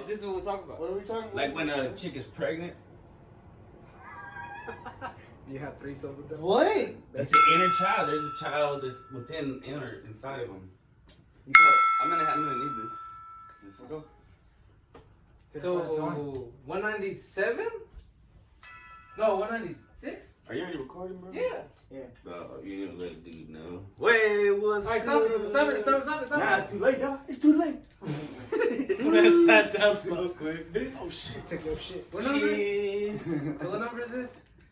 This is what we're talking about. What are we talking about? Like when a chick is pregnant. You have threesomes with them? What? That's an inner child. There's a child that's inside of them. I'm gonna need this. Go. So 197? No, 196. Are you already recording, bro? Yeah. Bro, you need to let the dude know. Wait, what's Alright, good? stop. Nah, it's too late, dog. It's too late. Man sat down so quick. Oh shit, take your shit. What number? So what number is this?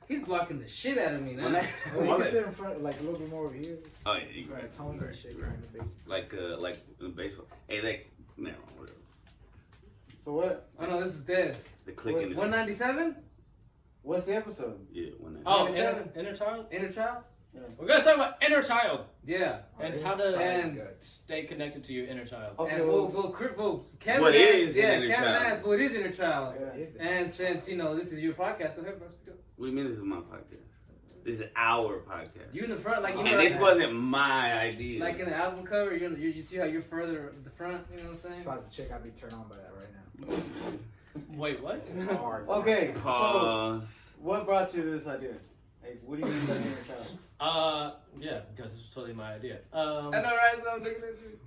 He's blocking the shit out of me now. Oh, you can sit in front, like a little bit more over here. Oh yeah, you Right, right. Toney and shit, you're in the basement. Like in baseball. Hey, like, no, whatever. So what? Oh no, this is dead. The clicking is 197? What's the episode? yeah, 197. Oh, inner child? Inner child? We're gonna talk about inner child Yeah. and how to and stay connected to your inner child. Okay, and Kevin What is asked, an inner Kevin child? asked what is inner child. Yeah. And since this is your podcast, go ahead, bro. Speak up. What do you mean this is my podcast? This is our podcast. You in the front, like you And know, this like, wasn't my idea. like in the album cover. You see how you're further the front. You know what I'm saying? If I was a chick, I'd be turned on by that right now. Wait, what? Hard. Okay, so Pause. what brought you to this idea? Like, what do you mean by inner child? Yeah, because this was totally my idea. I know, right? So I'm looking at you.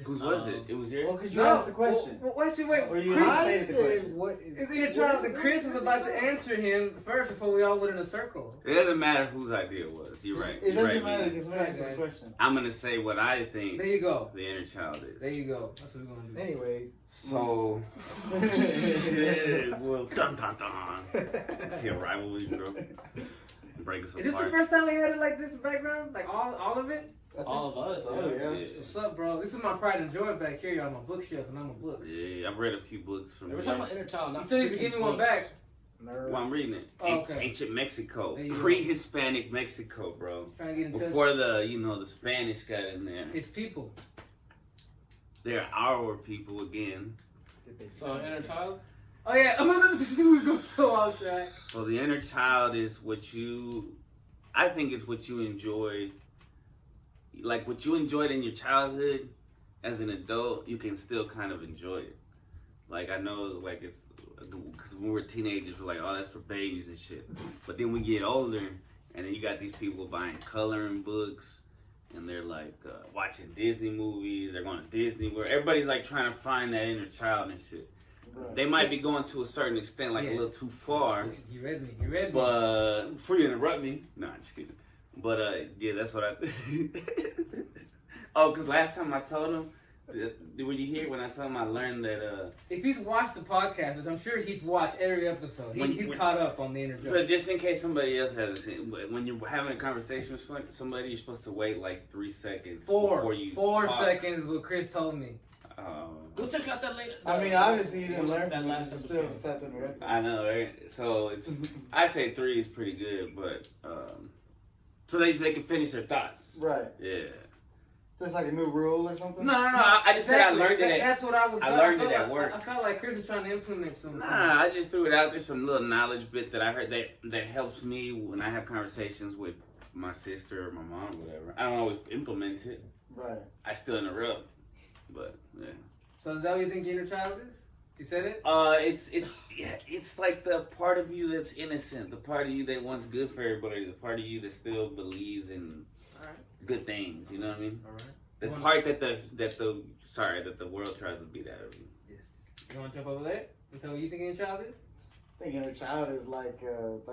Whose was it? It was yours? Well, because you asked the question. Wait. Or you Chris, just I stated the said, question. what is it's inner child. And Chris was about to answer him first before we all went in a circle. It doesn't matter whose idea it was. You're right. It You're doesn't right, matter man. because somebody asked the question. I'm gonna say what I think There you go. the inner child is. There you go. That's what we're gonna do. Anyways. So, shit, well, dun dun dun. See a rivalry, bro. Break us Is this the apart. first time we had it like this in background? Like all of it? All of us. Oh, yeah. What's up, bro? This is my pride and joy back here on my bookshelf, and I'm a books. Yeah, I've read a few books from We're talking about inner child. You Not still need to give me one back. Nerds. Well, I'm reading it. Oh, okay. Ancient Mexico, There you go. pre-Hispanic Mexico, bro. Trying to get in touch. Before the Spanish got in there. It's people. They're our people again. So inner child. Oh yeah, we're going so off track. So the inner child is I think it's what you enjoy. Like what you enjoyed in your childhood, as an adult, you can still kind of enjoy it. Like I know, like it's because when we're teenagers, we're like, oh, that's for babies and shit. But then we get older, and then you got these people buying coloring books, and they're like watching Disney movies. They're going to Disney World. Everybody's like trying to find that inner child and shit. Right. They might be going to a certain extent, like a little too far. You read me. But before you interrupt me, no, I'm just kidding. But yeah, that's what I. Oh, because last time I told him, when you hear when I told him I learned that. If he's watched the podcast, which I'm sure he's watched every episode, he's caught up on the interview. But just in case somebody else hasn't seen, when you're having a conversation with somebody, you're supposed to wait like 3 seconds before you. 4 talk. seconds. What Chris told me. Go check out that later. I mean, obviously you didn't learn that from last it. Still episode. stepped in the red. I know, right? So it's. I say 3 is pretty good, but so they can finish their thoughts. Right. Yeah. Just like a new rule or something? No. I just said I learned it. That's what I was. I learned it at work. I felt like Chris was trying to implement something. Nah, I just threw it out there, some little knowledge bit that I heard that helps me when I have conversations with my sister or my mom or whatever. I don't always implement it. Right. I still interrupt, but yeah. So is that what you think your inner child is? You said it? It's like the part of you that's innocent, the part of you that wants good for everybody, the part of you that still believes in good things. You know what I mean? All right. The part that the world tries to beat out of you. Yes. You want to jump over there and tell what you think inner child is? I think inner child is like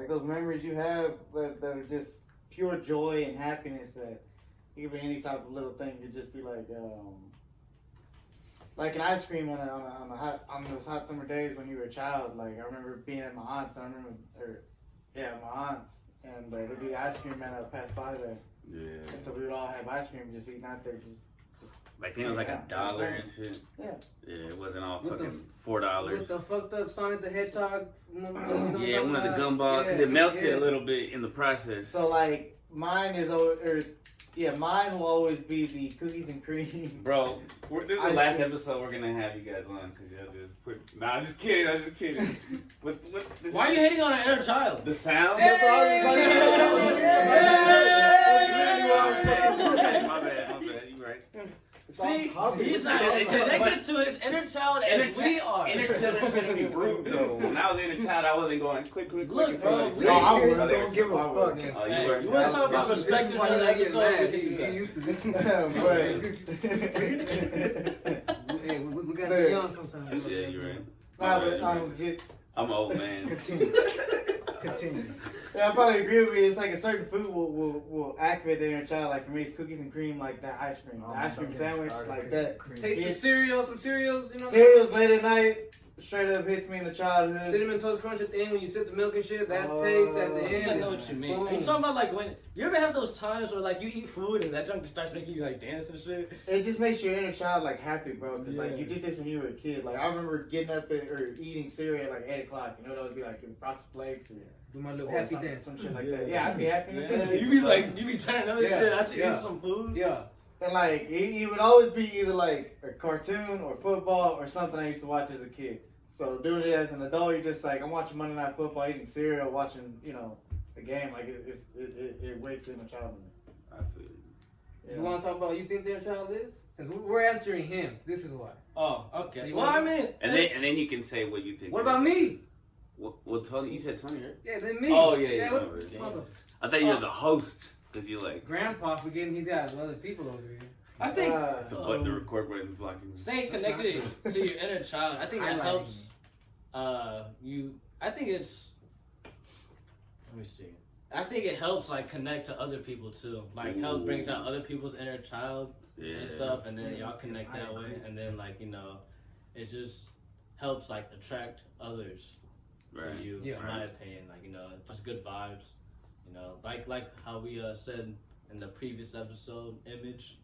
those memories you have that are just pure joy and happiness. That even any type of little thing could just be like an ice cream on those hot summer days when you were a child. Like I remember being at my aunt's. My aunt's, and there'd be ice cream man that passed by there. Yeah. And so we would all have ice cream just eating out there, just Like then it was like $1 and shit. Yeah. Yeah, it wasn't all With fucking $4. With the fucked up Sonic the Hedgehog. Yeah, one of the gumballs because it melted a little bit in the process. So like mine will always be the cookies and cream. Bro, this is the last episode we're gonna have you guys on because y'all just put. Nah, I'm just kidding. Why are you hating on an inner child? The sound. Hey! That's all Hey! My bad. You right. It's all See, he's not connected to his inner child as we are. Inner children shouldn't be rude though. When I was inner child, I wasn't going click. Look, bro, and we- No, I somebody's- don't give a fuck. Oh, Hey, you were. you want to talk about This is respecting why another you get episode? mad. We can do He that. used to this. Hey, we got Dude. to young sometimes. Yeah, you're right. Nah, Alright, but you're right. legit. I'm an old man. Continue. Yeah, I probably agree with you. It's like a certain food will activate the inner child. Like for me, it's cookies and cream, like that ice cream, the ice cream sandwich, like that. Taste the cereal, some cereals, you know. Cereals late at night, straight up hits me in the childhood. Cinnamon Toast Crunch at the end when you sip the milk and shit. That Oh, taste at the I end. know is what you mean. boom. Are you talking about like when you ever have those times where like you eat food and that junk just starts making you like dance and shit? It just makes your inner child like happy, bro. Cause like Yeah. you did this when you were a kid. Like I remember getting up or eating cereal at like 8 o'clock. You know that would be like Frosted Flakes or Do my little or happy some, dance. some shit like that. Yeah, I'd be happy. in the Yeah, bitch. you be like, you be turning other Yeah, shit after yeah. eating some food. Yeah. And like it would always be either like a cartoon or football or something I used to watch as a kid. So doing it as an adult, you're just like I'm watching Monday Night Football, eating cereal, watching the game. Like it wakes in the child in me. I feel you. You want to talk about what you think their child is? Since we're answering him, this is why. Oh, okay. You Well, want- I mean, And then you can say what you think. What about me? Well, Tony, you said Tony, right? Yeah, then me. Oh, yeah, what no, the- yeah. mother- I thought you were the host because you like Grandpa forgetting he's got other people over here. I think the button, the record button is blocking. staying connected to your inner child, I think that Highlighting helps. I think it's. Let me see. I think it helps like connect to other people too. Like help brings out other people's inner child Yeah. and stuff, and then y'all connect that way, and then like it just helps like attract others Right. to you. Yeah. In my opinion, like just good vibes. Like how we said in the previous episode, image.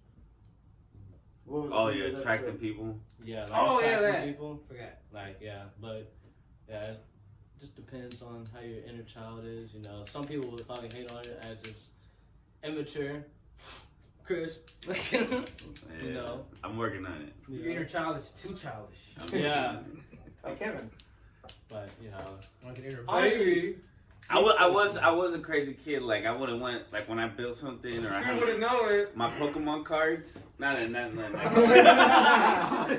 What was the Oh yeah, previous attracting episode? people. Yeah, like Oh, yeah, attracting that. people. Forgot. Like but it just depends on how your inner child is. Some people will probably hate on it as it's immature. Chris, Yeah. I'm working on it. Your inner child is too childish. I'm Yeah. working on it. Like Kevin. But Like an inner Honestly, baby. I was a crazy kid. Like I would have went like when I built something or I You had wouldn't know it. my Pokemon cards. Not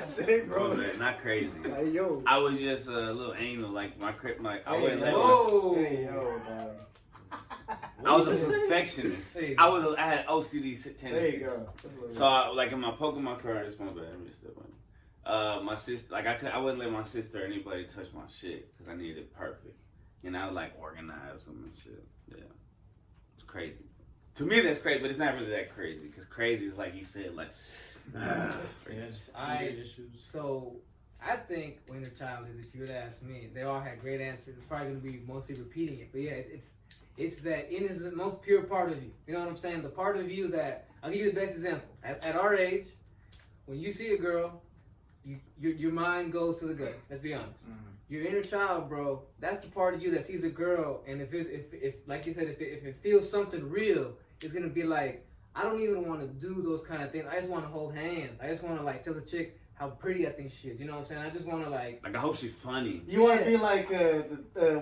Say, bro. not crazy. Hey, yo. I was just a little anal. Like I Hey, wouldn't let my, Whoa. Hey yo, dog. I was a perfectionist. Hey. I had OCD There tendencies. you go. So like in my Pokemon cards, my bad, I missed that one. My sister, like I wouldn't let my sister or anybody touch my shit because I needed it perfect. And I would like organize them and shit. Yeah, it's crazy. To me, that's crazy, but it's not really that crazy because crazy is like you said, like. just I- anger issues. So, I think when a child is, if you were to ask me, they all had great answers. It's probably going to be mostly repeating it. But yeah, it's that innocent, most pure part of you. You know what I'm saying? The part of you that, I'll give you the best example. At our age, when you see a girl, your mind goes to the gut. Let's be honest. Mm-hmm. Your inner child, bro, that's the part of you that sees a girl, and if like you said, if it feels something real, it's gonna be like, I don't even want to do those kind of things. I just want to hold hands. I just want to like tell the chick how pretty I think she is. You know what I'm saying? I just want to like. Like I hope she's funny. You want to be like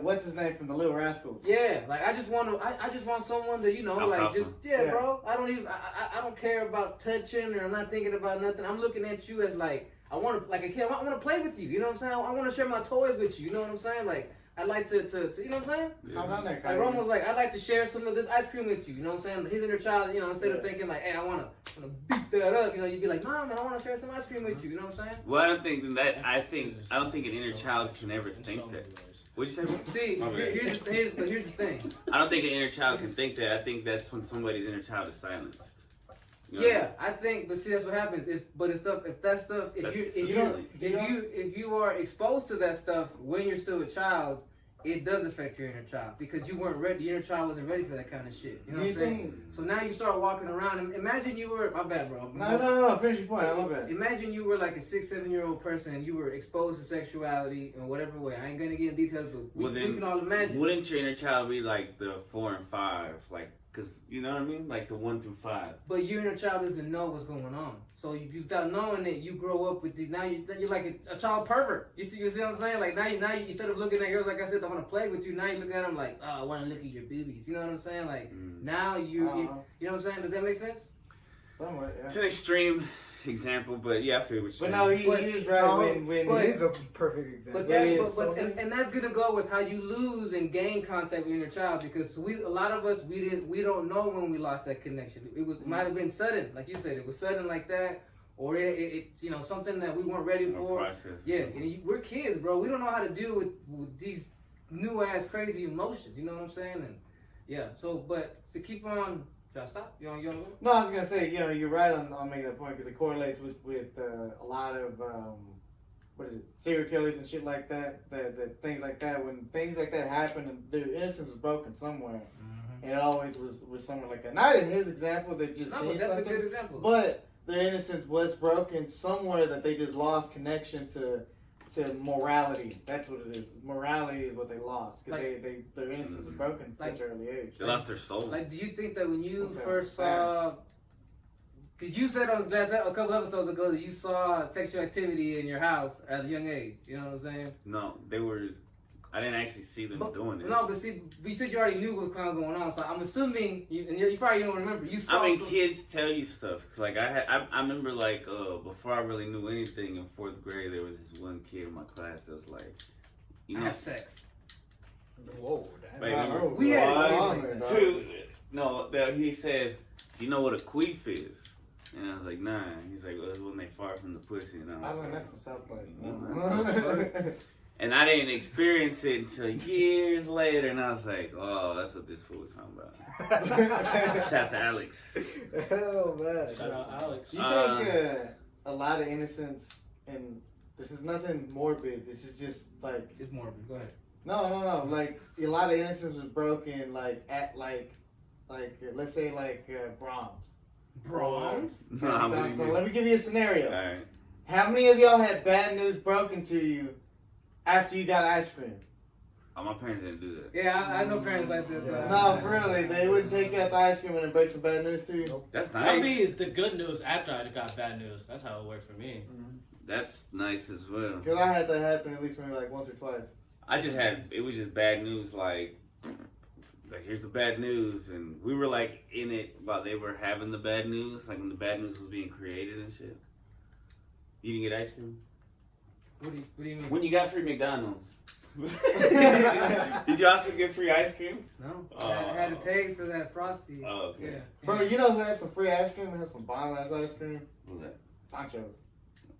what's his name from the Little Rascals? Yeah, like I just want to. I just want someone to like Alfalfa. just bro. I don't even. I don't care about touching or I'm not thinking about nothing. I'm looking at you as like. I want to, like a kid, I want to play with you, you know what I'm saying? I want to share my toys with you, you know what I'm saying? Like, I like to you know what I'm saying? Calm down there, Like, Kyrie. Romo's like, I'd like to share some of this ice cream with you, you know what I'm saying? His inner child, instead of thinking like, hey, I want to beat that up, you'd be like, Mom, I want to share some ice cream with you, you know what I'm saying? Well, I don't think an inner child can ever think that. What'd you say? Bro? See, My bad. here's the thing. I don't think an inner child can think that. I think that's when somebody's inner child is silenced. You know what I Yeah, I think, but see, that's what happens. If you are exposed to that stuff when you're still a child, it does affect your inner child because you weren't ready. Your inner child wasn't ready for that kind of shit. You know what I'm saying? So now you start walking around. And imagine you were my bad, bro. No. Finish your point. I love it. Imagine you were like a 6-7-year-old person and you were exposed to sexuality in whatever way. I ain't gonna get in details, but we can all imagine. Wouldn't your inner child be like the 4 and 5, like? Because, you know what I mean? Like the 1 through 5. But your inner child doesn't know what's going on. So without knowing it, you grow up with these. Now you're like a child pervert. You see what I'm saying? Like now you instead of looking at girls like I said, I want to play with you. Now you look at them like, oh, I want to look at your boobies. You know what I'm saying? Like now you know what I'm saying? Does that make sense? Somewhat, yeah. It's an extreme. example, but yeah, I feel what you're But saying. no, he is right when It is a perfect example. And that's gonna go with how you lose and gain contact with your inner child, because a lot of us we don't know when we lost that connection. It might have been sudden, like you said, it was sudden like that, or it's something that we weren't ready for. Yeah, and we're kids, bro. We don't know how to deal with these new ass crazy emotions. You know what I'm saying? And yeah, but to keep on. Should I stop? You want to go? No, I was gonna say, you're right on making that point because it correlates with a lot of what is it, serial killers and shit like that. That things like that, when things like that happen and their innocence was broken somewhere, and it always was somewhere like that. Not in his example, they just No, but that's a good example. But their innocence was broken somewhere that they just lost connection to morality. That's what it is. Morality is what they lost because their innocence was broken at such an early age. They lost their soul. Like, do you think that when you first saw, because you said a couple episodes ago that you saw sexual activity in your house at a young age, you know what I'm saying? No, I didn't actually see them doing it. No, but see, you said you already knew what was kind of going on, so I'm assuming, and you probably don't remember, you saw kids tell you stuff. Like, I remember, like, before I really knew anything in 4th grade, there was this one kid in my class that was like, I have sex. Whoa, baby, we had he said, you know what a queef is? And I was like, nah. He's like, well, it's when they fart from the pussy. And I learned like, that from South Park. and I didn't experience it until years later, and I was like, oh, that's what this fool was talking about. Shout out to Alex. Hell, man. Shout out Alex. You think a lot of innocence, and this is nothing morbid, this is just like... It's morbid, go ahead. No, like, a lot of innocence was broken, like, at, let's say, Brahms. Brahms? So let me give you a scenario. All right. How many of y'all had bad news broken to you after you got ice cream? Oh, my parents didn't do that. Yeah, I know parents like that. No, for really, they wouldn't take you out the ice cream and then break some bad news to you. That's That'd nice. be the good news after I got bad news. That's how it worked for me. That's nice as well. Because I had that happen at least maybe like once or twice. It was just bad news, like here's the bad news, and we were like in it while they were having the bad news, like when the bad news was being created and shit. You didn't get ice cream? What do you mean? When you got free McDonald's. Did you also get free ice cream? No, I had to pay for that Frosty. Oh, okay. Yeah. Bro, you know who had some free ice cream and had some bomb-ass ice cream? What was that? Ponchos.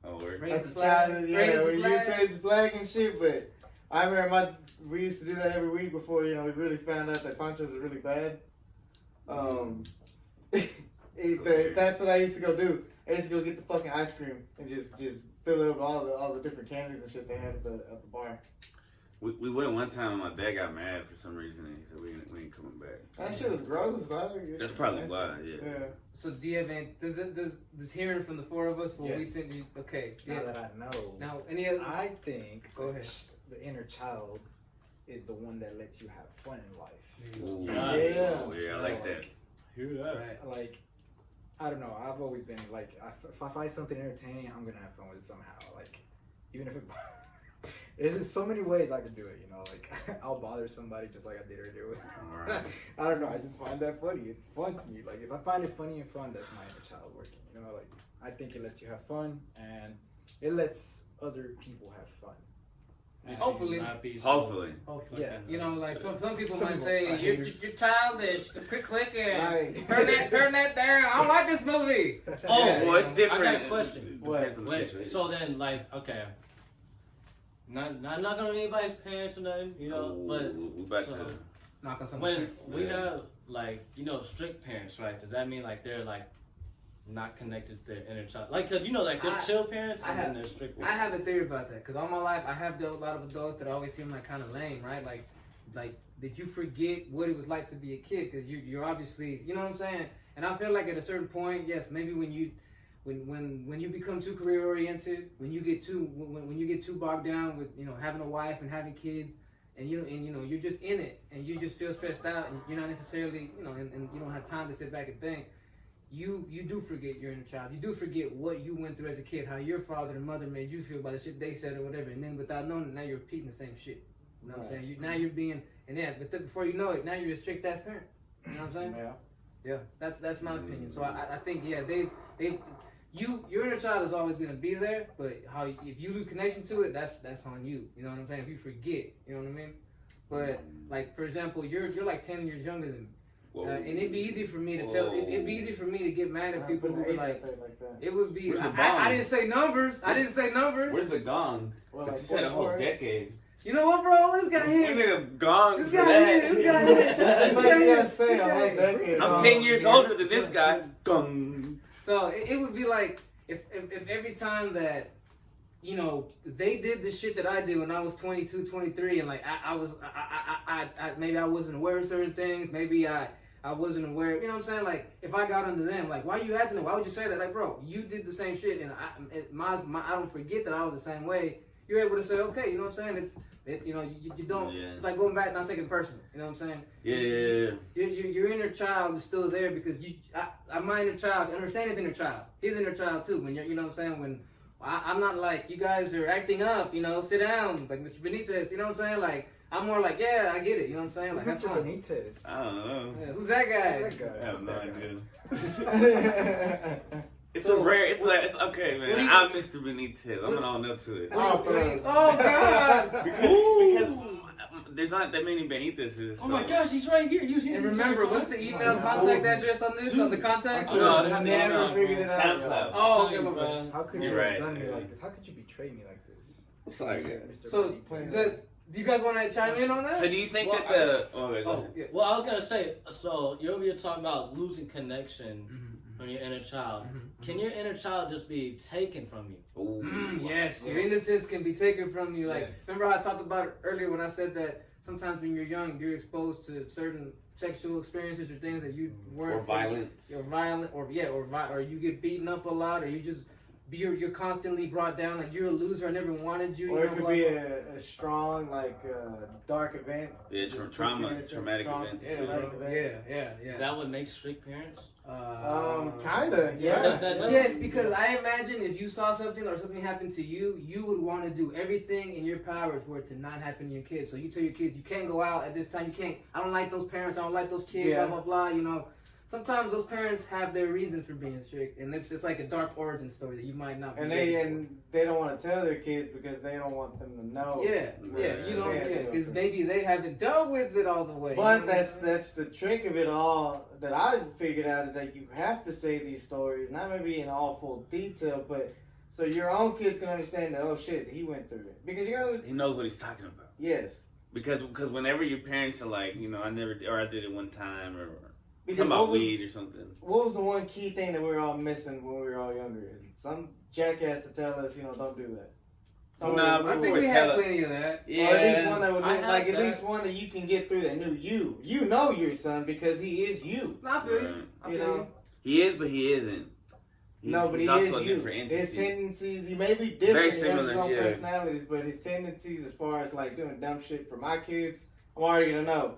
Oh, word. Raise That's the a flag. child, Raise yeah, the we used to flag. raise the flag and shit, but I remember we used to do that every week before, we really found out that ponchos were really bad. That's what I used to go do. I used to go get the fucking ice cream and just fill it up with all the different candies and shit they had at the bar. We went one time and my dad got mad for some reason and he said we ain't coming back. That shit was gross, dog. That's probably why, yeah. So do you have any, does hearing from the four of us, what we Yes. think, okay. Now Yeah. that I know, Now, any other? I think Go ahead. the inner child is the one that lets you have fun in life. Ooh, Yeah. I like that. Hear that? Right. Like, I don't know. I've always been like, if I find something entertaining, I'm gonna have fun with it somehow. Like, even if it, there's so many ways I could do it. Like I'll bother somebody just like I did earlier. Alright. I don't know. I just find that funny. It's fun to me. Like if I find it funny and fun, that's my inner child working. Like I think it lets you have fun and it lets other people have fun. Hopefully. Hopefully. Hopefully. Yeah. Like some people Some might people say are you're haters. childish. Quit clicking. Right. Turn that down. I don't like this movie. Oh, Yeah. Well, it's different. I got a question. It depends on the Wait, situation. so then, like, okay. Not knocking on anybody's parents or nothing, but we about so- to. Knock on someone's when we have, like, strict parents, right? Does that mean, like, they're, like, not connected to their inner child? Like, because, there's chill parents and then there's strict I ones. have a theory about that because all my life I have dealt with a lot of adults that always seem like kind of lame, right? Like did you forget what it was like to be a kid? Because you're obviously, you know what I'm saying? And I feel like at a certain point, yes, maybe when you become too career oriented, when you get too bogged down with having a wife and having kids, and you're just in it and you just feel stressed out and you're not necessarily and you don't have time to sit back and think. You do forget your inner child. You do forget what you went through as a kid, how your father and mother made you feel about the shit they said or whatever, and then without knowing it, now you're repeating the same shit. You know what I'm saying? Now you're being, but before you know it, now you're a strict ass parent. You know what I'm saying? Yeah. Yeah, that's my opinion. So I think they your inner child is always gonna be there, but if you lose connection to it, that's on you. You know what I'm saying? If you forget, you know what I mean? But like for example, you're like 10 years younger than me. And it'd be easy for me to tell. It'd be easy for me to get mad at people who were like that. it would be. Where's the bong? I didn't say numbers. I didn't say numbers. Where's the gong? Well, But like you said a whole 44. decade. You know what, bro? This guy We here. need a gong This for guy that. here. This guy here. That's like you gotta say a whole decade. I'm 10 years older than this guy. Gong. So it would be like if every time that they did the shit that I did when I was 22, 23, and like I maybe I wasn't aware of certain things, maybe I wasn't aware, you know what I'm saying? Like if I got under them, like why you acting that? Why would you say that? Like bro, you did the same shit, and I don't forget that I was the same way. You're able to say, okay, you know what I'm saying? You don't. Yeah. It's like going back, not taking it personal. You know what I'm saying? Yeah. Your inner child is still there because my inner child, understand his inner child, his inner child too. When you know what I'm saying? When I'm not like you guys are acting up, sit down, like Mr. Benitez. You know what I'm saying? Like I'm more like, yeah, I get it. You know what I'm saying? Like Mr. Benitez. I don't know. Yeah, who's that guy? Who's that I guy? have no That guy. idea. It's So, a rare. It's okay, what man. do you- I'm Mr. Benitez. I'm gonna own up to it. Oh God! Because there's not that many Benitez's. Oh my gosh, he's right here. You see And remember, what's the email contact address on this? On the contact? Oh, no, it's I not never figured it out. SoundCloud. Oh, okay, my bad. How could You're you right. have done me like this? How could you betray me like this? It's like Mr. So, Benitez. do you guys want to chime in on that? So do you think Well, that the? Oh, wait, go Oh, ahead. yeah. Well, I was gonna say, so you're over here talking about losing connection Mhm, from your inner child. mhm, Can your inner child just be taken from you? Ooh. Yes, your Yes. innocence can be taken from you. Like, Yes. remember how I talked about it earlier when I said that sometimes when you're young, you're exposed to certain sexual experiences or things that you weren't. Or violence. You're violent, or you get beaten up a lot, or you're constantly brought down. Like you're a loser. I never wanted you. Or you it know, could blah, be blah. a strong, traumatic event. Yeah, traumatic events. Yeah, traumatic event. Yeah. Is that what makes strict parents? Kinda, yeah. Does that just- Yes, because I imagine if you saw something or something happened to you, you would want to do everything in your power for it to not happen to your kids. So you tell your kids, you can't go out at this time. You can't. I don't like those parents. I don't like those kids. Yeah. Blah blah blah. Sometimes those parents have their reasons for being strict, and it's like a dark origin story that you might not. And be they ready and they don't want to tell their kids because they don't want them to know. for. Yeah, you don't, Yeah. because maybe they haven't dealt with it all the way. But you know what I'm saying? that's the trick of it all that I figured out is that you have to say these stories, not maybe in all full detail, but so your own kids can understand that. Oh shit, he went through it because you gotta. He knows what he's talking about. Yes. Because whenever your parents are like, I did it one time, or Because talking about weed or something. what was the one key thing that we were all missing when we were all younger? Some jackass to tell us, don't do that. Nah, I think we had plenty of that. Yeah. Or at least one that would I look had like at that. least one that you can get through that knew you. You know your son because he is you. No, I feel you. Right. I You feel know? you. He is, but he isn't. But he's he also is a you. different His entity. tendencies, he may be different. Very He has similar, his own yeah. personalities, but his tendencies as far as like doing dumb shit for my kids, I'm already gonna know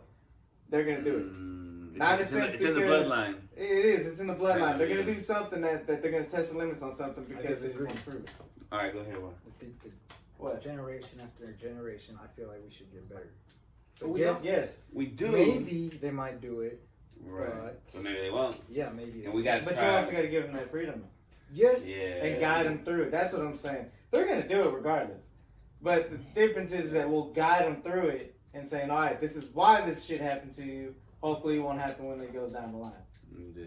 they're gonna do it. Not It's in a in sense the because- bloodline. It is. It's in the bloodline. They're gonna Yeah. do something that they're gonna test the limits on something I because they disagree. want to prove it. All right, go ahead. Juan. What? Generation after generation, I feel like we should get better. So We yes, Yes. We do. maybe they might do it. Right. But- But maybe they won't. Yeah, maybe. And we got to But you try. also gotta give them that freedom Yes. Yeah. and guide them through it. That's what I'm saying. They're gonna do it regardless. But the difference is that we'll guide them through it and saying, all right, this is why this shit happened to you. Hopefully, it won't happen when it goes down the line. Yeah.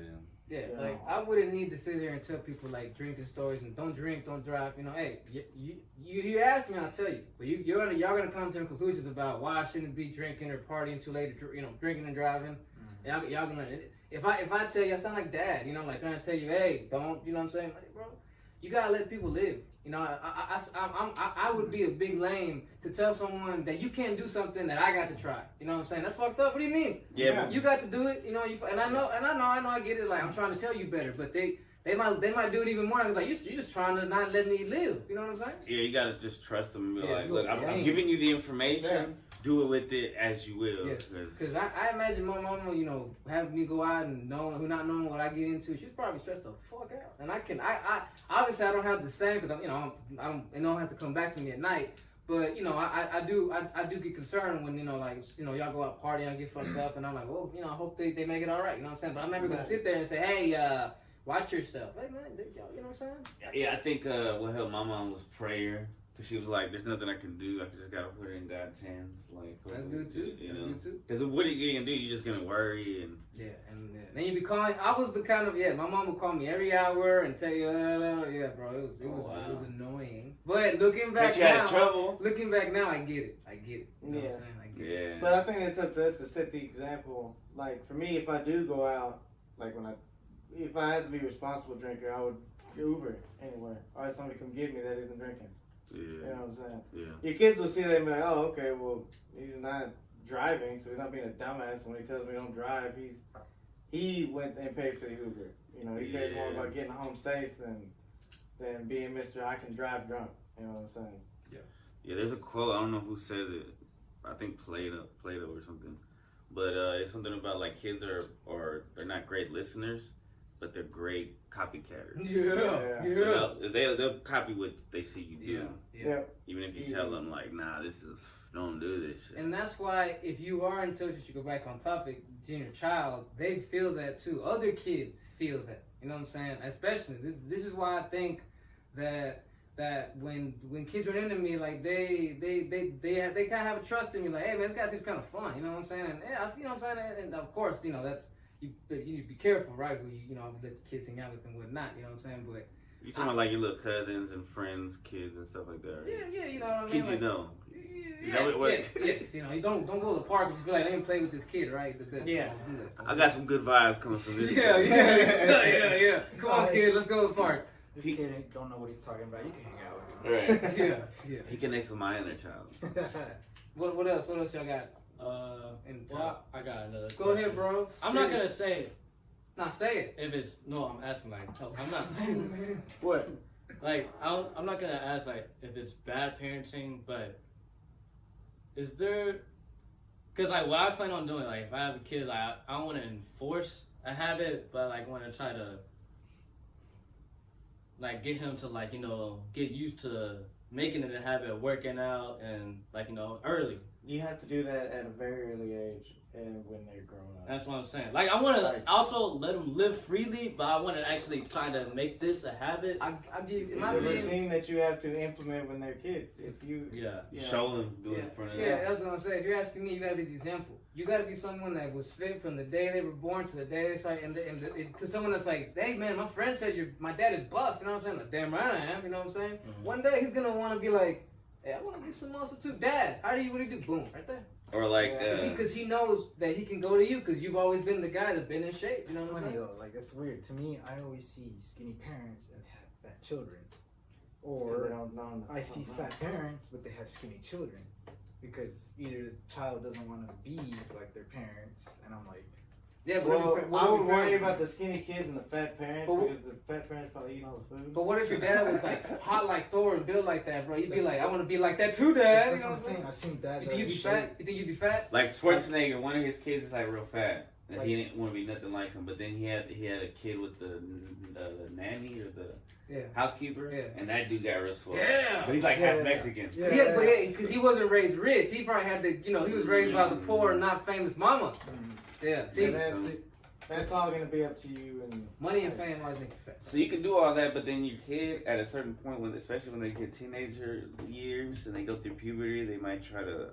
Yeah, Yeah. like I wouldn't need to sit here and tell people like drinking stories and don't drink, don't drive. Hey, you ask me, I'll tell you. But y'all gonna come to some conclusions about why I shouldn't be drinking or partying too late, or, drinking and driving. Y'all gonna if I tell you, I sound like dad, like trying to tell you, hey, don't, you know what I'm saying, like, bro, you gotta let people live. I would be a big lame to tell someone that you can't do something that I got to try. You know what I'm saying? That's fucked up. What do you mean? Yeah. You got to do it, and I know, I get it. Like I'm trying to tell you better, but they might do it even more. It's like you're just trying to not let me live. You know what I'm saying? Yeah, you gotta just trust them and be Yeah, like, look, I'm dang. giving you the information. Yeah. Do it with it as you will. Yes. 'cause- Because I imagine my mama, having me go out and not knowing what I get into, she's probably stressed the fuck out. And I obviously I don't have the same because I don't have to come back to me at night. But I do get concerned when y'all go out partying, I get fucked up, and I'm like, well, I hope they make it all right. You know what I'm saying? But I'm never gonna sit there and say, hey, watch yourself. Hey man, you know what I'm saying? Yeah, I think what helped my mom was prayer. Cause she was like, "There's nothing I can do. I just gotta put it in God's hands." Like That's good too. You That's know? good too. Because what are you gonna do? You're just gonna worry and. Yeah, and then you be calling. I was the kind of my mom would call me every hour and tell you, yeah, bro, it was annoying. But looking back Get you out now, of trouble. looking back now, I get it. You know what I'm saying? I get it. Yeah. But I think it's up to us to set the example. Like for me, if I do go out, like if I had to be a responsible drinker, I would Uber anywhere. Or have somebody come get me that isn't drinking. Yeah. You know what I'm saying? Yeah. Your kids will see that and be like, oh, okay, well, he's not driving, so he's not being a dumbass. When he tells me don't drive, he went and paid for the Uber. You know, he cares more about getting home safe than being Mr. I can drive drunk. You know what I'm saying? Yeah, there's a quote, I don't know who says it. I think Plato or something. But it's something about like kids are they're not great listeners, but they're great copycatters. Yeah. So they'll copy what they see you do. Yeah. Even if you tell them like, nah, don't do this shit. And that's why if you are in touch, you should go back on topic, junior child, they feel that too. Other kids feel that. You know what I'm saying? Especially, this is why I think that when kids run into me, like they kind of have a trust in me, like, hey man, this guy seems kind of fun. You know what I'm saying? And you know what I'm saying? And of course, you know that's you need to be careful, right? Who you know let the kids hang out with and whatnot. You know what I'm saying? But you talking about like your little cousins and friends, kids and stuff like that, right? Yeah, you know what I mean? Kids like, you know. Yes. You know, you don't go to the park and just be like, let me play with this kid, right? Yeah. I got some good vibes coming from this. Yeah. Come on, kid, let's go to the park. This kid don't know what he's talking about. You can hang out with him. Right. Yeah. He connects with my inner child. What else? What else y'all got? Well, I got another. Go ahead, bro. I'm not gonna say Not say it. if it's I'm asking like I'm not What? like I'm not gonna ask like if it's bad parenting, but is there? Because like what I plan on doing, like if I have a kid, like I don't want to enforce a habit, but like want to try to like get him to like get used to making it a habit of working out and like early. You have to do that at a very early age and when they're grown up. That's what I'm saying. Like I want to also let them live freely, but I want to actually try to make this a habit. I give It's a routine that you have to implement when they're kids. If you Show them, do it in front of them. Yeah, that's what I'm saying. If you're asking me, you gotta be the example. You gotta be someone that was fit from the day they were born to the day they started, and to someone that's like, hey man, my friend says my dad is buff. You know what I'm saying? Like, damn right I am. You know what I'm saying? Mm-hmm. One day he's gonna want to be like, hey, I want to get some muscle too. Dad, what do you do? Boom, right there. Or like, Because he knows that he can go to you because you've always been the guy that's been in shape. You know It's what I'm funny saying? though, like that's weird. To me, I always see skinny parents and have fat children. they Or don't know I see fat parents but they have skinny children. Because either the child doesn't want to be like their parents, and I'm like, Yeah, but Well, if, I would worry about the skinny kids and the fat parents But- because the fat parents probably eat all the food. But what if your dad was like hot like Thor and built like that, bro? You'd be like, I want to be like that too, Dad. that's You know what I'm saying. I've seen dads You that think you'd are be in fat? shape. You think you'd be fat? like Schwarzenegger, one of his kids is like real fat. And Like- he didn't want to be nothing like him, but then he had a kid with the nanny or the housekeeper, and that dude got real swole. Yeah. But he's like half Mexican. Yeah, but because he wasn't raised rich, he probably had the, he was raised by the poor, not famous mama. Yeah, see, That's all gonna be up to you and money and fame always make you fat. So you can do all that, but then your kid, at a certain point, especially when they get teenager years and they go through puberty, they might try to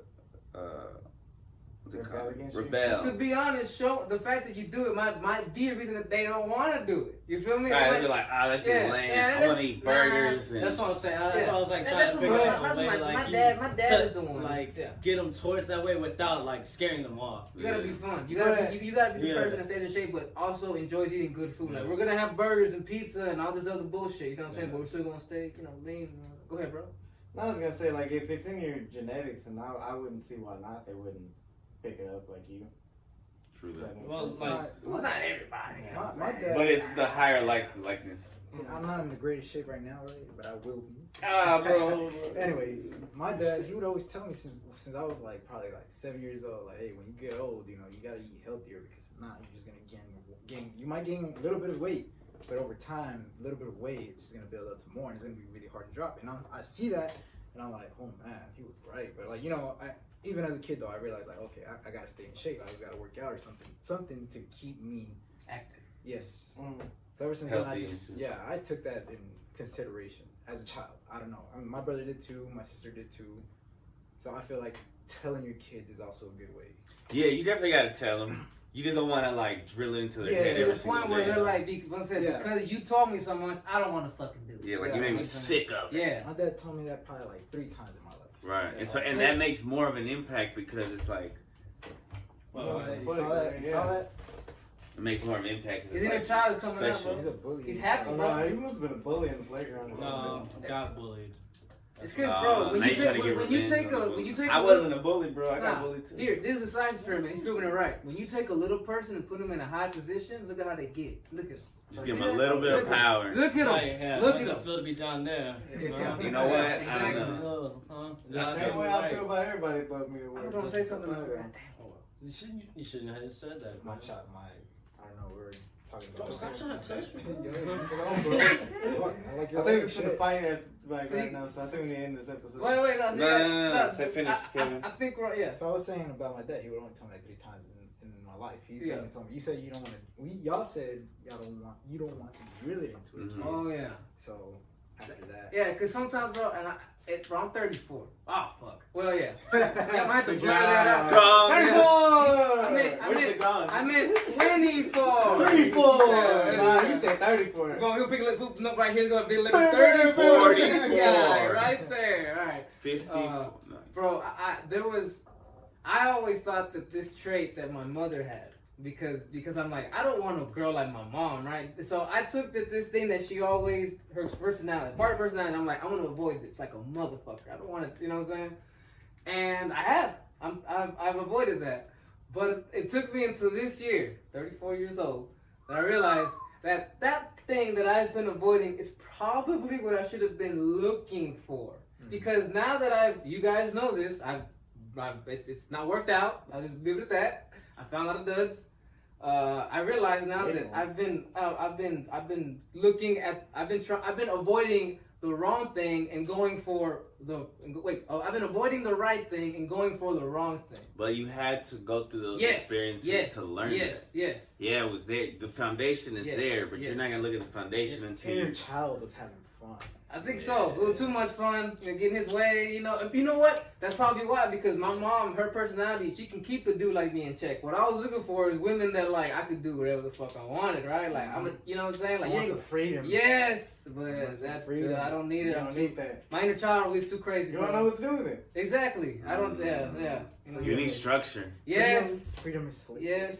Rebel against you? rebel. To be honest, show the fact that you do it might be a reason that they don't want to do it. You feel me? Right, they'll be like, that shit's lame. I want to eat burgers. That's what I'm saying. That's what I was like And trying that's to figure out. that's a way, my like, dad is the one. Like get them towards that way without like scaring them off. You gotta be fun. You gotta be the Yeah. person that stays in shape, but also enjoys eating good food. Like we're gonna have burgers and pizza and all this other bullshit. You know what I'm saying? But we're still gonna stay, lean. Go ahead, bro. I was gonna say, like, if it's in your genetics, and I wouldn't see why not. They wouldn't pick it up like you. True that. Well, like Well, not everybody. My dad. But it's the higher likeness. I'm not in the greatest shape right now, right? But I will be. Bro. Anyways, my dad, he would always tell me since I was like probably like 7 years old, like, hey, when you get old, you gotta eat healthier because if not, you're just gonna gain. You might gain a little bit of weight, but over time, a little bit of weight is just gonna build up to more, and it's gonna be really hard to drop. And I see that, and I'm like, oh man, he was right. But like, even as a kid though, I realized like, okay, I gotta stay in shape. I just gotta work out or something to keep me Active. Yes. Mm. So ever since then, Healthy. I took that in consideration as a child. I don't know. I mean, my brother did too. My sister did too. So I feel like telling your kids is also a good way. Yeah, you definitely gotta tell them. You just don't want to like drill it into their head To every the single point where day. they're like, because you told me so much, I don't want to fucking do it. Yeah, like Yeah, you made me makes sick of it. Yeah. My dad told me that probably like 3 times in my life. Right, and Yeah. so that makes more of an impact because it's like You saw that? You saw that? You saw that? it makes more of an impact. 'cause His it's inner like child is coming out, special. bro. He's a bully. He's happy, Oh, bro. no, he must have been a bully in the playground. No, I got bullied. It's because, bro, when now you you trying to take get when you revenge take on the a bully. when you take I a wasn't a bully, bro. I got Nah, bullied too. Here, this is a science experiment. He's proving it right. When you take a little person and put them in a high position, look at how they get. Look at them. Just See give them a that? little bit Look of at power. Look at Like, them. yeah, Look how's at it them. feel to be down there? You know what? I Exactly. don't know. The same way I feel about everybody above me. I was gonna say something like that. You shouldn't have said that. My child, I don't know, we're talking about. Don't stop trying to touch me. Yo, leave me alone, bro. I like your I think we shit. should fight at like See? right now, so I think we need to end this episode. Wait, no, see, No. Say finish, Kevin. I think we're yeah. So I was saying about my dad, he would only tell me like 3 times in my life. He Yeah. only told me. You said you don't want to. Y'all said you don't want to drill it into it. Mhm. Oh yeah. So after that, Yeah, cause sometimes, bro, bro, I'm 34. Oh fuck. Well, yeah. I might have to Good blur that out. job. 34! Where's it gone? I meant 24. 34! Yeah. Nah, you said 34. He'll pick a poop up right here. He's gonna be like 34. 44. This guy right there. All right, 50. Uh, bro. I always thought that this trait that my mother had. Because I'm like, I don't want a girl like my mom, right? So I took this thing that she always, her personality, part of personality, I'm like, I want to avoid this like a motherfucker. I don't want to, you know what I'm saying? And I have. I've avoided that. But it took me until this year, 34 years old, that I realized that thing that I've been avoiding is probably what I should have been looking for. Because now that you guys know this, it's not worked out. I'll just leave it at that. I found a lot of duds. I realize now that I've been avoiding the wrong thing and going for I've been avoiding the right thing and going for the wrong thing. But you had to go through those experiences to learn that. Yes. Yeah, it was there. The foundation is there, but you're not gonna look at the foundation until inner you. child was having fun. I think so. A little too much fun, getting his way, And you know what? That's probably why, because my mom, her personality, she can keep a dude like me in check. What I was looking for is women that like I could do whatever the fuck I wanted, right? Like you know what I'm saying? Like Wants the freedom. yes, but Wants that freedom. I don't need You it. don't need that. My inner child is too crazy. You bro. don't know what to do with it. Exactly. I don't. Yeah. You need structure. Yes. Freedom is slavery. Yes.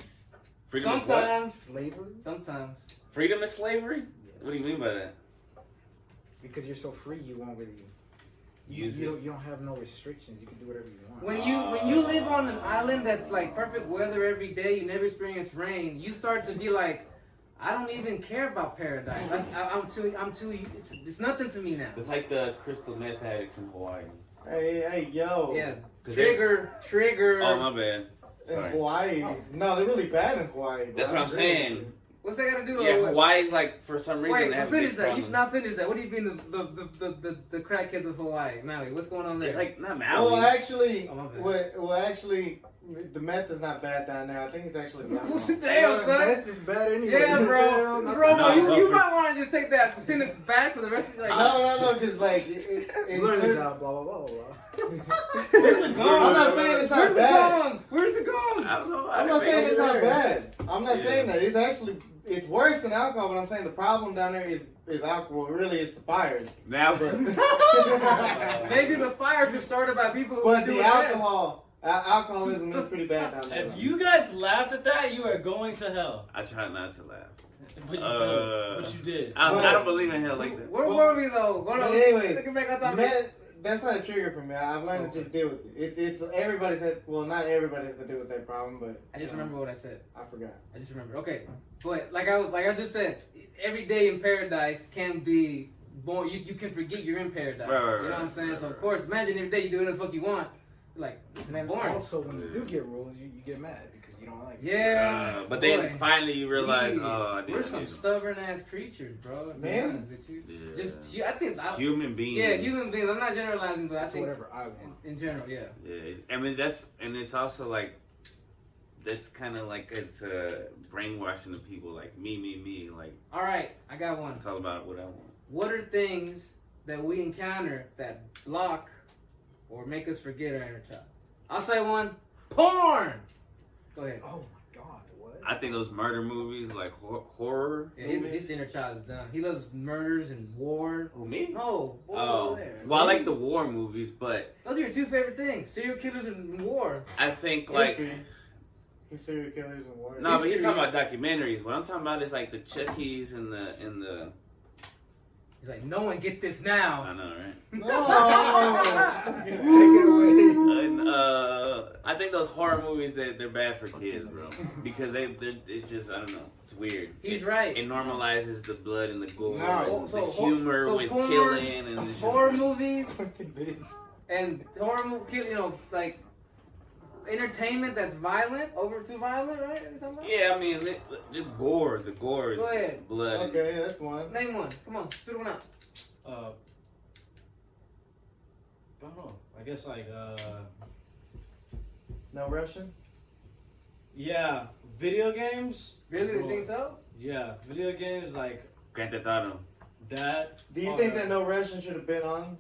Freedom is what? Sometimes. Slavery? Sometimes. Freedom is slavery? What do you mean by that? Because you're so free, you won't really Use it. You don't have no restrictions. You can do whatever you want. When you live on an island that's like perfect weather every day, you never experience rain. You start to be like, I don't even care about paradise. I'm too. It's nothing to me now. It's like the crystal meth addicts in Hawaii. Hey, yo. Yeah. 'Cause Trigger. Oh, my bad. In Sorry. Hawaii. No, they're really bad in Hawaii. Bro. That's what I'm Really. saying. What's that got to do? Yeah, with Hawaii's like, for some reason, Wait, they have a finish big that. You problem. not finish that. What do you mean the crackheads of Hawaii, Maui? What's going on there? It's like, not Maui. Well, actually, Oh, my bad. the meth is not bad down there. I think it's actually the What's alcohol. the damn, son? Meth is bad anyway. Yeah, bro. Romo, No, you but might want to just take that sentence back for the rest of your life. No, because like Learn this out, blah, blah, blah, blah. Where's the gong? I'm not saying it's not Where's bad. the gong? Where's the gong? I don't know. I'm not saying it's not there. bad. I'm not Yeah. saying that. It's actually worse than alcohol. But I'm saying the problem down there is alcohol. Really, it's the fires. Now, Maybe the fires were started by people who But were doing the that. alcoholism is pretty bad down there. If you guys laughed at that, you are going to hell. I try not to laugh. But you don't. But you did. I don't believe in hell like that. Where were we though? Hold But on. anyways, Looking back on top. Meth, that's not a trigger for me. I've learned to just deal with it. It's everybody's had. Well, not everybody has to deal with that problem, but I just remember what I said. I forgot. I just remember. Okay, but like I just said, every day in paradise can be born. You can forget you're in paradise. Right, you know what I'm saying? So of course, imagine every day you do whatever the fuck you want. Like it's And then boring. also, when you do get rules, you get mad because you don't like it. Yeah. But boy. then finally you realize, We- oh, I didn't. we're some stubborn ass creatures, bro. To be Man. honest with you. Yeah. Just I think Human beings. yeah, human beings. I'm not generalizing, but I That's think whatever I want. in general, yeah. Yeah, I mean and it's also like that's kind of like it's brainwashing the people. Like me. Like All right, I got one. it's all about what I want. What are things that we encounter that block or make us forget our inner child? I'll say one. Porn. Go ahead. Oh my god, what? I think those murder movies, like horror. Yeah, movies. his inner child is done. He loves murders and war. Who, me? No, war Oh, over there. well, I like the war movies, but Those are your two favorite things: serial killers and war. I think like He's serial killers and war. no, but he's History. talking about documentaries. What I'm talking about is like the Chuckies and the. He's like, no one get this now. I know, right? No. Take it away. And, I think those horror movies they're bad for kids, bro, because they're it's just I don't know, it's weird. He's it, right. It normalizes the blood and the gore No, and so the hor- humor so with porn- killing and it's just, Horror movies Fucking bitch. and horror movie, like entertainment that's violent, over too violent, right? Are you talking about? yeah, I mean just gore. The gore is Go ahead. blood. and- Okay, that's one. Name one. Come on, spit one out. I don't know. I guess like No Russian? yeah, video games. Really? You think so? Yeah, video games like Grand Theft Auto. that. Do you or- think that No Russian should have been on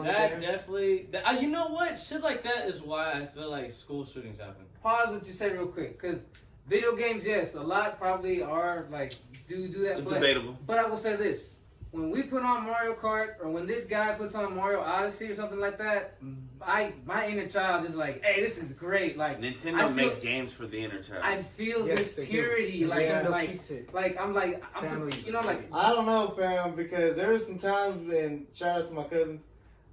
that the game? definitely? You know what? Shit like that is why I feel like school shootings happen. Pause what you said real quick, because video games, yes, a lot probably are like do that. It's but, debatable. but I will say this: when we put on Mario Kart, or when this guy puts on Mario Odyssey or something like that, my inner child is like, hey, this is great. Like I Nintendo feel- makes games for the inner child. I feel Yes, this they do. purity, like Nintendo like keeps it. like I'm Family. you know, like I don't know, fam, because there were some times when, shout out to my cousins,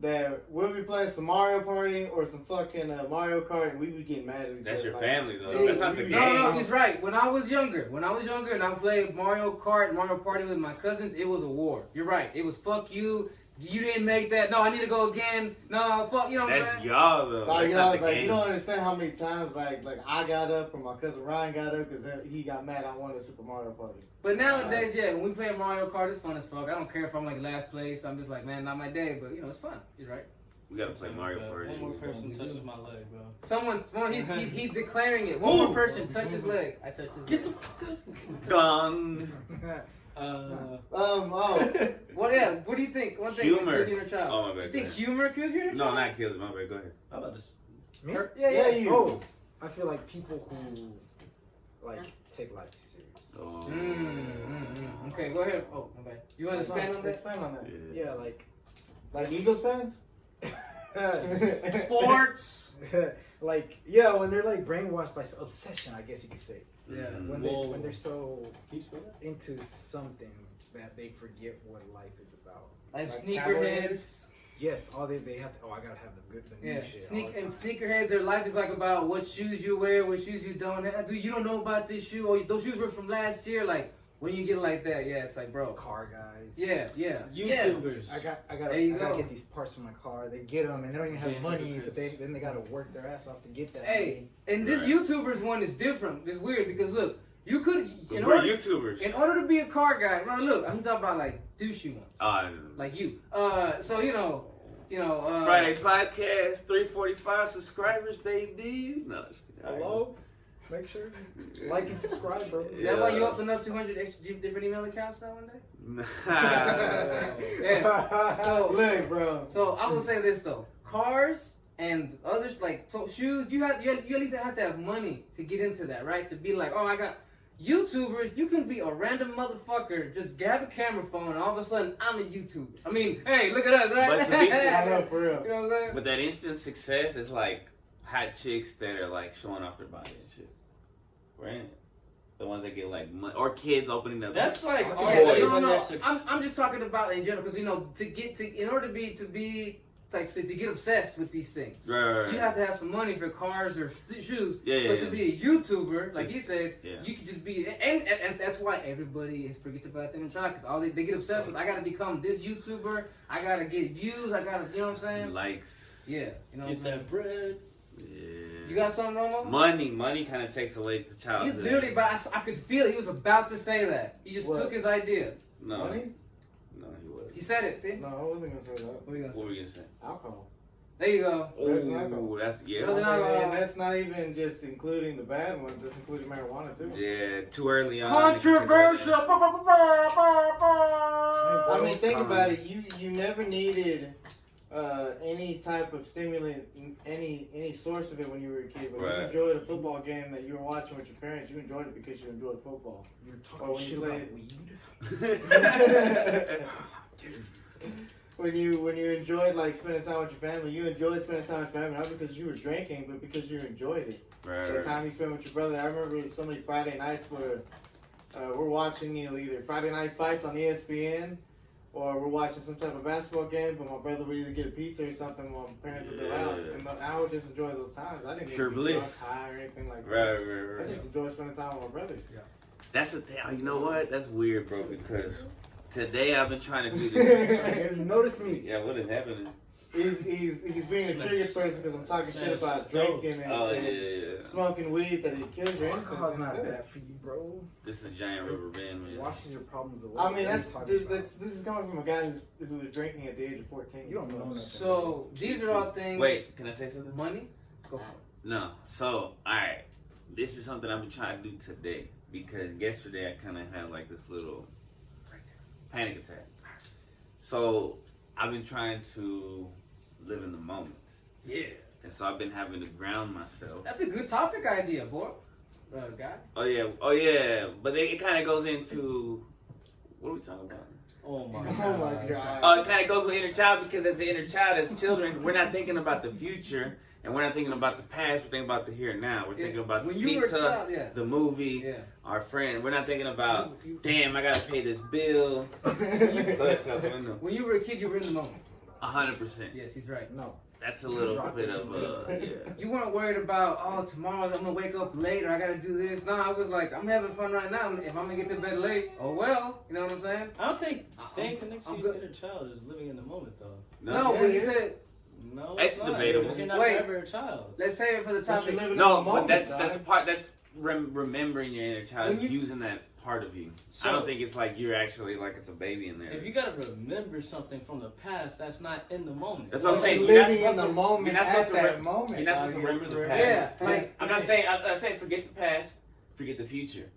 that we'll be playing some Mario Party or some fucking Mario Kart and we be getting mad at each That's other. your like, family though. See, That's not the game. no, he's right. When I was younger and I played Mario Kart, Mario Party with my cousins, it was a war. You're right. It was fuck you. You didn't make that. No, I need to go again. No, fuck. You know what I'm That's saying? y'all though. Like, That's you not know, the like game. you don't understand how many times like I got up or my cousin Ryan got up because he got mad I wanted Super Mario Party. But nowadays, yeah, when we play Mario Kart, it's fun as fuck. I don't care if I'm like last place. I'm just like, man, not my day. But you know, it's fun. You're right. We gotta play Mario Party. One more person touches my leg, bro. Someone, he's declaring it. One more person touch his leg. I touch his leg. Gone. Oh, What? Yeah. What do you think? One thing Humor. kills your inner child. Oh my bad. You think go ahead. humor kills your inner No, child? not kills. My bad. Go ahead. How about this? Me? Yeah. you. Oh, I feel like people who like take life too serious. Oh. Okay, go ahead. Oh, my bad. You want to expand on that? Expand on that. Yeah, like Like Eagles fans? Sports. like yeah, when they're like brainwashed by obsession, I guess you could say. Yeah. Mhm. When they're so Can you spell that? into something that they forget what life is about. Like Like sneakerheads. Yes, all they have to. Oh, I gotta have the new Yeah. shit. all the time. Sneakerheads. Their life is like about what shoes you wear, what shoes you don't have. Dude, you don't know about this shoe. Oh, those shoes were from last year. Like when you get like that, yeah, it's like, bro. Car guys. Yeah. YouTubers. I There you gotta go. get these parts for my car. They get them and they don't even have Damn money, but hypocrites. then they gotta work their ass off to get that. Hey, and this Right. YouTuber's one is different. It's weird because look, you could in We're order YouTubers. in order to be a car guy. Bro, look, I'm talking about like douchey ones, Ah, like you. So you know. Friday podcast, 345 subscribers, baby. No, just kidding. Hello. Make sure you like and subscribe, bro. Is that why you opened up 200 extra different email accounts now one day? Nah. Yeah. So, Look, bro. so I will say this though: cars and others like shoes. You at least have to have money to get into that, right? To be like, oh, I got YouTubers. You can be a random motherfucker, just have a camera phone, and all of a sudden I'm a YouTuber. I mean, hey, look at us, right? But to be I know, for real. You know what I'm saying? But that instant success is like hot chicks that are like showing off their body and shit. Right? The ones that get like money, or kids opening up. That's like Yeah, all toys. no. I'm just talking about in general because you know in order to be like to get obsessed with these things. Right. You have to have some money for cars or shoes. Yeah, But to yeah. be a YouTuber, like he said, Yeah. you could just be, and that's why everybody forgets about them and try because all they get obsessed with. I gotta become this YouTuber. I gotta get views. I gotta, you know what I'm saying? Likes. Yeah, you know. What I'm Get saying? that bread. Yeah. You got something, Romo? Money kind of takes away the He's childhood. literally about. I could feel it. He was about to say that. He just What? took his idea. No, Money? no, he was. He said it. See? No, I wasn't gonna say that. What are you gonna say? What were you gonna say? Alcohol. There you go. Drugs and alcohol. Ooh, that's yeah. Drugs and alcohol. And that's not even just including the bad ones. That's including marijuana too. Yeah, too early on. Controversial. I mean, think about it. You never needed any type of stimulant, any source of it when you were a kid. But Right. you enjoyed a football game that you were watching with your parents. You enjoyed it because you enjoyed football. You're Or talking when you shit play about it. weed. When you enjoyed like spending time with your family, you enjoyed spending time with your family not because you were drinking, but because you enjoyed it. Right, The right. time you spent with your brother. I remember so many Friday nights where we're watching either Friday night fights on ESPN or we're watching some type of basketball game, but my brother would either get a pizza or something while my parents would go out. Yeah. And I would just enjoy those times. I didn't Pure even be drunk, bliss. high or anything like that. Right, I right, just right. enjoy spending time with my brothers. That's the thing. You know what? That's weird, bro. Because today I've been trying to do this. Notice me. Yeah, what is happening? He's being a trigger person because I'm talking shit about drinking and, Oh and yeah. smoking weed that it kills your innocence. Alcohol's not bad for you, bro. This is a giant rubber band, man. Washes your problems away. I mean, What are you talking about? this is coming from a guy who was drinking at the age of 14. You don't know nothing. So these are all things. Wait, can I say something? Money. Go for it. No. So, alright. This is something I've been trying to do today. Because yesterday I kind of had like this little panic attack. So, I've been trying to live in the moment. Yeah. And so I've been having to ground myself. That's a good topic idea, boy. Guy. Oh yeah. But it kind of goes into, what are we talking about? Oh my Oh god. my god. Oh, it kind of goes with inner child because as an inner child, as children, we're not thinking about the future and we're not thinking about the past. We're thinking about the here and now. We're thinking about the When you were a pizza, child, yeah. the movie, Yeah. our friend. We're not thinking about, You- damn, I gotta pay this bill. Flush out the window. When you were a kid, you were in the moment. 100%. Yes, he's right. No. That's a little Drop bit it of in. yeah. You weren't worried about, oh, tomorrow I'm gonna wake up late or I gotta do this. No, I was like, I'm having fun right now. If I'm gonna get to bed late, oh well. You know what I'm saying? I don't think staying connected I'm to your good. inner child is living in the moment, though. No, Yeah, but he yeah. said, No, It's not, debatable. because You're not Wait. ever a child. let's say it for the But you're topic. living No, in the but moment, that's dog. part. That's remembering your inner child. When Is you- using that part of you. So- I don't think it's like you're actually like it's a baby in there. If you gotta remember something from the past, that's not in the moment. That's what I'm You're saying. You're not living in supposed the to- moment you're not at supposed to that re- moment. You're not dog. supposed to remember the You're past. Yeah, like I'm saying forget the past, forget the future.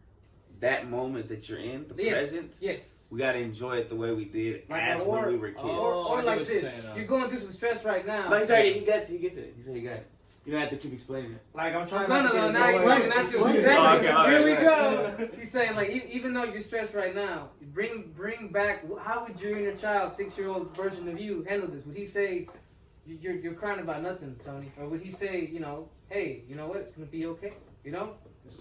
That moment that you're in, the Yes. present, yes. we gotta enjoy it the way we did Like as or- when we were kids. Oh, Or I get like what you're this. saying, You're going through some stress right now. No, he said he got it. He gets it. He said he got it. You don't have to keep explaining it. Like I'm trying No, not to no, get now he's annoyed. talking not to. What? Exactly. Oh, okay, all Here right, we all go. He's saying like even though you're stressed right now, bring back. How would your inner child, 6-year-old version of you, handle this? Would he say, "You're crying about nothing, Tony," or would he say, you know, "Hey, you know what? It's gonna be okay." You know?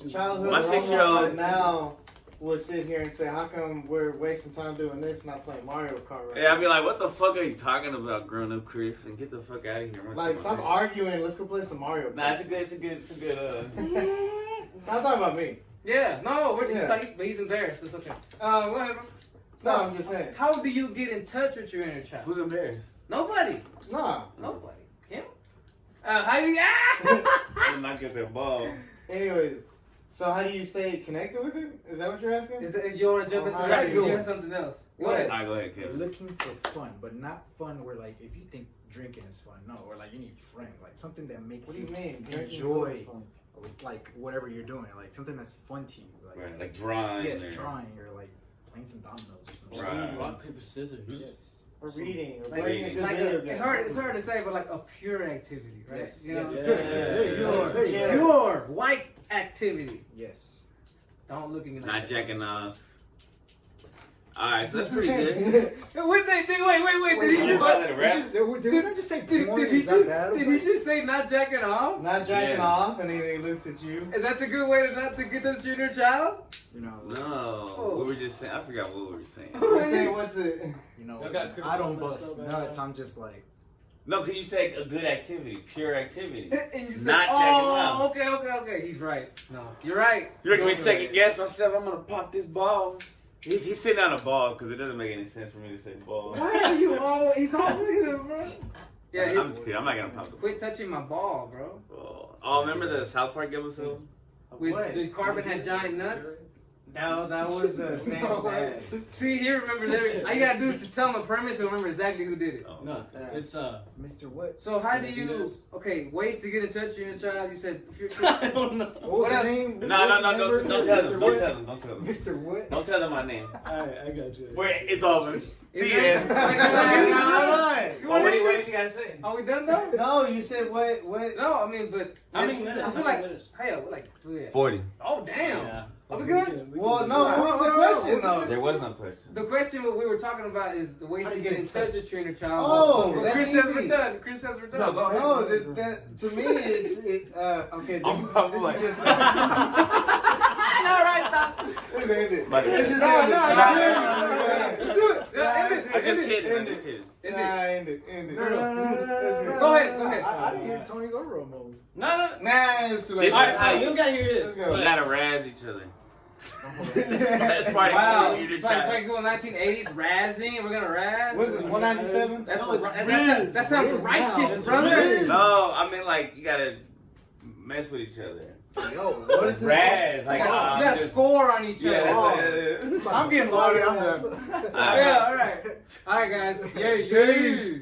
Childhood My Romo 6-year-old right now would sit here and say, "How come we're wasting time doing this, and not playing Mario Kart right Yeah, now?" I'd be like, what the fuck are you talking about, grown up Chris? And get the fuck out of here. Like, stop arguing. Let's go play some Mario Kart. Nah, it's a good. I'm talking about me. Yeah. No. Yeah. But he's embarrassed. It's okay. Whatever. No, I'm just saying. How do you get in touch with your inner child? Who's embarrassed? Nobody. Nah. Nobody. Him? How do you? I'm not get that ball. Anyways, so how do you stay connected with it? Is that what you're asking? Is you want to jump into Oh, that? Or alright, you have something else? Go What? ahead. Alright, go ahead, Kevin. Looking for fun, but not fun where like if you think drinking is fun, no, or like you need friends, like something that makes What do you you mean? enjoy like whatever you're doing, like something that's fun to you, like Right, like drawing. yes, or- drawing or like playing some dominoes or something. Right. Rock, paper, scissors. Yes. Or reading, or Like, playing a good like video a, game. it's hard to say, but like a pure activity, right? Yes, You know, yes, Yeah, pure, yeah, pure, yeah. pure white activity. Yes. Don't look in the Not jacking off. Alright, so that's pretty good. What they did? Wait. Did he you just? call it a rap? Did we not just say Did porn he is that just? bad? Did he just say not jacking off? Not jacking Yeah. off, and then he looks at you. And that's a good way to not to get to your inner child. You know, No. Oh. What we just saying? I forgot what we were saying. We're saying, what's it? you know, Y'all got I don't Chris bust so bad. nuts. I'm just like, No, because you said a good activity, pure activity. And you said, Not oh, jacking okay. He's right. No, you're right. You're making me Go second ahead. guess myself. I'm gonna pop this ball. He's sitting on a ball because it doesn't make any sense for me to say ball. Why are you all? He's all looking at him, bro. Yeah, I'm just kidding. I'm not gonna pop the quit touching my ball, bro. ball. Oh, remember the South Park episode? With What? the carbon had giant nuts. No, that was Stan's dad. See, he remembers everything. All you gotta do is just tell him a premise and remember exactly who did it. Oh. No, it's Mr. What? So how do Can I do you? this? Okay, ways to get in touch with your child. You said if you're. I don't know. What was What the else? name? No, What's no, the no, name? don't tell Mr. them. Don't What? tell them. Don't tell them. Mr. What? Don't tell them my name. Alright, I got you. It's over. Is The it? end. Like, Alright. You Well, want what anything? do you gotta say? Are we done though? No, you said what? What? No, I mean, but How many minutes? I How feel many like minutes? hell, we're like 40. oh damn. Yeah. Are we good? Well, no. What was the question though? There was no question. The question what we were talking about is the ways How to do get you in get touch in with your inner child. Oh, Well, that's Chris says we're easy. done. Chris says we're done. No, go ahead. No, that to me it's okay. I'm like- This is just. All right, stop. Let's end it. But- Let's just No, end it. no, Nah, Let's do it. Yeah, end it. I'm just End it. kidding. I'm End just it. kidding. End Nah, it. end it. End it. No, no, no, Let's end it. Go ahead. Go ahead. I didn't hear Tony's or Romo's. No. Nah, it's too late. This- Alright, we don't gotta hear Let's this. go. You gotta razz each other. That's That's part Wow. of your It's like child. going 1980s razzing. We're gonna razz. What's it? 197. That's No, it's that sounds Riz righteous, now. It's brother. Riz. No, I mean like you gotta mess with each other. Yo, what is Razz, You like gotta, you gotta just- score on each other. Yeah, Oh. that's I'm getting loaded. I'm done. Yeah, all right. All right, guys. Yeah, yeah.